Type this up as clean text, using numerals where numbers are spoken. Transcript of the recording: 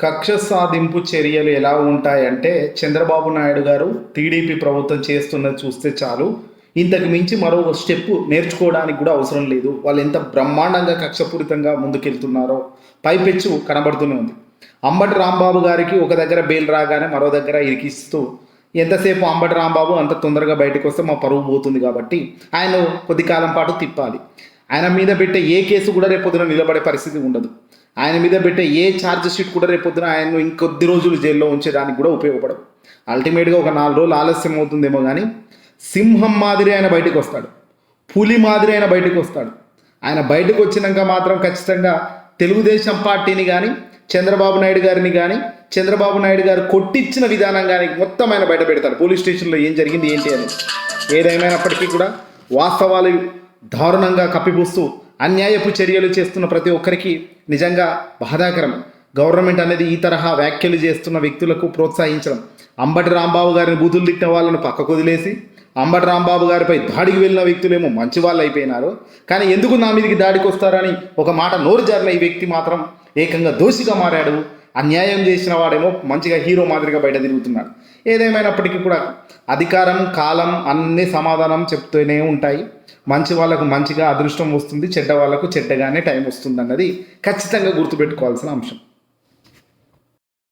కక్ష సాధింపు చర్యలు ఎలా ఉంటాయంటే చంద్రబాబు నాయుడు గారు టీడీపీ ప్రభుత్వం చేస్తున్నది చూస్తే చాలు. ఇంతకు మించి మరో స్టెప్ నేర్చుకోవడానికి కూడా అవసరం లేదు. వాళ్ళు ఎంత బ్రహ్మాండంగా కక్షపూరితంగా ముందుకెళ్తున్నారో పైపెచ్చు కనబడుతూనే ఉంది. అంబటి రాంబాబు గారికి ఒక దగ్గర బెయిల్ రాగానే మరో దగ్గర ఇరికిస్తూ ఎంతసేపు అంబటి రాంబాబు అంత తొందరగా బయటకు వస్తే మా పరువు పోతుంది కాబట్టి ఆయన కొద్ది కాలం పాటు తిప్పాలి. ఆయన మీద పెట్టే ఏ కేసు కూడా రేపొద్దున నిలబడే పరిస్థితి ఉండదు. ఆయన మీద పెట్టే ఏ ఛార్జ్ షీట్ కూడా రేపొద్దున ఆయన్ను ఇంకొద్ది రోజులు జైల్లో ఉంచేదానికి కూడా ఉపయోగపడదు. అల్టిమేట్గా ఒక 4 రోజులు ఆలస్యం అవుతుందేమో కానీ సింహం మాదిరి ఆయన బయటకు వస్తాడు, పులి మాదిరి ఆయన బయటకు వస్తాడు. ఆయన బయటకు వచ్చినాక మాత్రం ఖచ్చితంగా తెలుగుదేశం పార్టీని కానీ చంద్రబాబు నాయుడు గారిని కానీ చంద్రబాబు నాయుడు గారు కొట్టించిన విధానం కానీ మొత్తం ఆయన బయట పెడతాడు. పోలీస్ స్టేషన్లో ఏం జరిగింది ఏంటి అని. ఏదేమైనప్పటికీ కూడా వాస్తవాలు దారుణంగా కప్పిపూస్తూ అన్యాయపు చర్యలు చేస్తున్న ప్రతి ఒక్కరికి నిజంగా బాధాకరం. గవర్నమెంట్ అనేది ఈ తరహా వ్యాఖ్యలు చేస్తున్న వ్యక్తులకు ప్రోత్సహించడం. అంబటి రాంబాబు గారిని బూతులు తిట్టిన వాళ్ళను పక్కకు వదిలేసి అంబటి రాంబాబు గారిపై దాడికి వెళ్ళిన వ్యక్తులేమో మంచి వాళ్ళు అయిపోయినారు. కానీ ఎందుకు నా మీదకి దాడికి వస్తారని ఒక మాట నోరు జారిన ఈ వ్యక్తి మాత్రం ఏకంగా దోషిగా మారాడు. అన్యాయం చేసిన వాడేమో మంచిగా హీరో మాదిరిగా బయట తిరుగుతున్నాడు. ఏదేమైనప్పటికీ కూడా అధికారం, కాలం అన్నీ సమాధానం చెప్తూనే ఉంటాయి. మంచి వాళ్ళకు మంచిగా అదృష్టం వస్తుంది, చెడ్డ వాళ్ళకు చెడ్డగానే టైం వస్తుంది అన్నది ఖచ్చితంగా గుర్తుపెట్టుకోవాల్సిన అంశం.